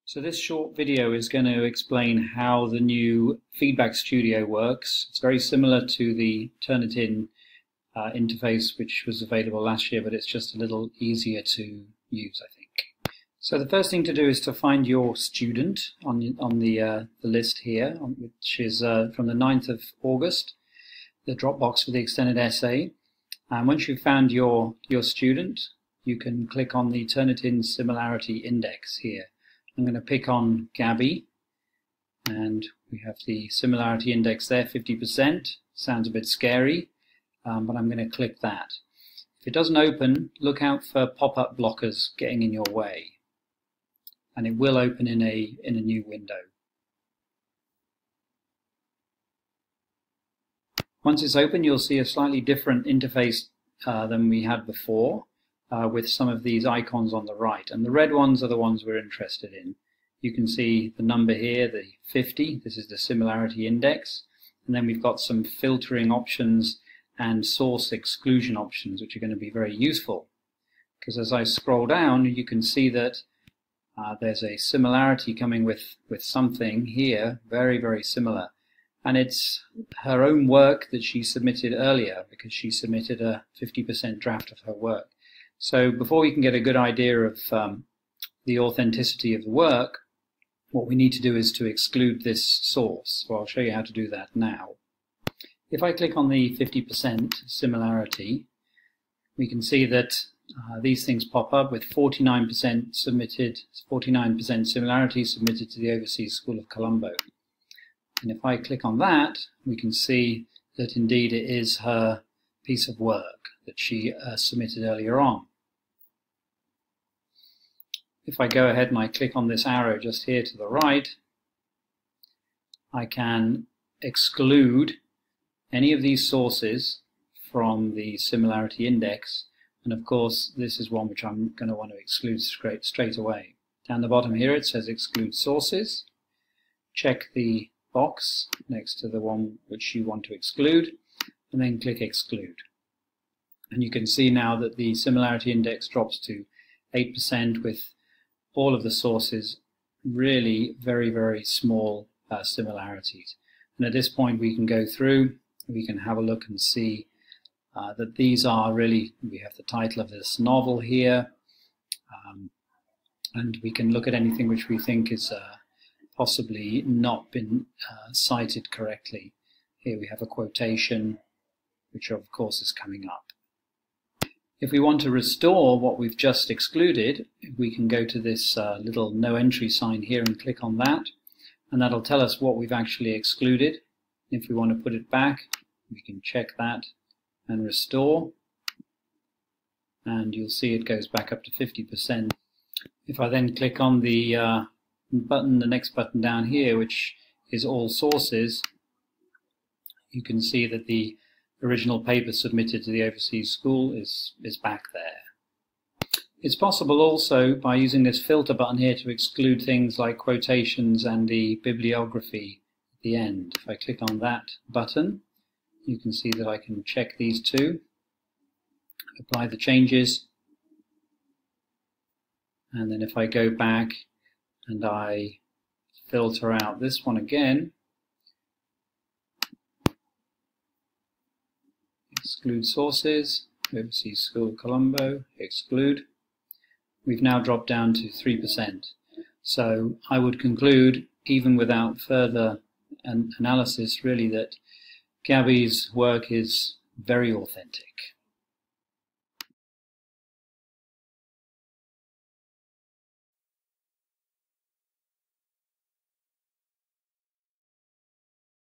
So this short video is going to explain how the new Feedback Studio works. It's very similar to the Turnitin interface which was available last year, but it's just a little easier to use, I think. So the first thing to do is to find your student on the list here, which is from the 9th of August, the Dropbox for the extended essay. And once you've found your student, you can click on the Turnitin similarity index here. I'm going to pick on Gabby, and we have the similarity index there, 50%. Sounds a bit scary, but I'm going to click that. If it doesn't open, look out for pop-up blockers getting in your way, and it will open in a new window. Once it's open, you'll see a slightly different interface than we had before. With some of these icons on the right, and the red ones are the ones we're interested in. You can see the number here, the 50, this is the similarity index, and then we've got some filtering options and source exclusion options, which are going to be very useful, because as I scroll down you can see that there's a similarity coming with something here, very similar, and it's her own work that she submitted earlier, because she submitted a 50% draft of her work. So before we can get a good idea of the authenticity of the work, what we need to do is to exclude this source. So I'll show you how to do that now. If I click on the 50% similarity, we can see that these things pop up with 49% submitted, 49% similarity submitted to the Overseas School of Colombo. And if I click on that, we can see that indeed it is her piece of work that she submitted earlier on. If I go ahead and I click on this arrow just here to the right, I can exclude any of these sources from the similarity index, and of course this is one which I'm going to want to exclude straight away. Down the bottom here it says exclude sources. Check the box next to the one which you want to exclude, and then click exclude. And you can see now that the similarity index drops to 8% with all of the sources really very small similarities. And at this point we can go through, we can have a look and see that these are really, we have the title of this novel here, and we can look at anything which we think is possibly not been cited correctly. Here we have a quotation which of course is coming up. If we want to restore what we've just excluded, we can go to this little no entry sign here and click on that, and that'll tell us what we've actually excluded. If we want to put it back, we can check that and restore, and you'll see it goes back up to 50%. If I then click on the button, the next button down here, which is all sources, you can see that the original paper submitted to the overseas school is back there. It's possible also by using this filter button here to exclude things like quotations and the bibliography at the end. If I click on that button, you can see that I can check these two, apply the changes, and then if I go back and I filter out this one again, exclude sources, Overseas School of Colombo, exclude. We've now dropped down to 3%. So I would conclude, even without further analysis really, that Gabby's work is very authentic.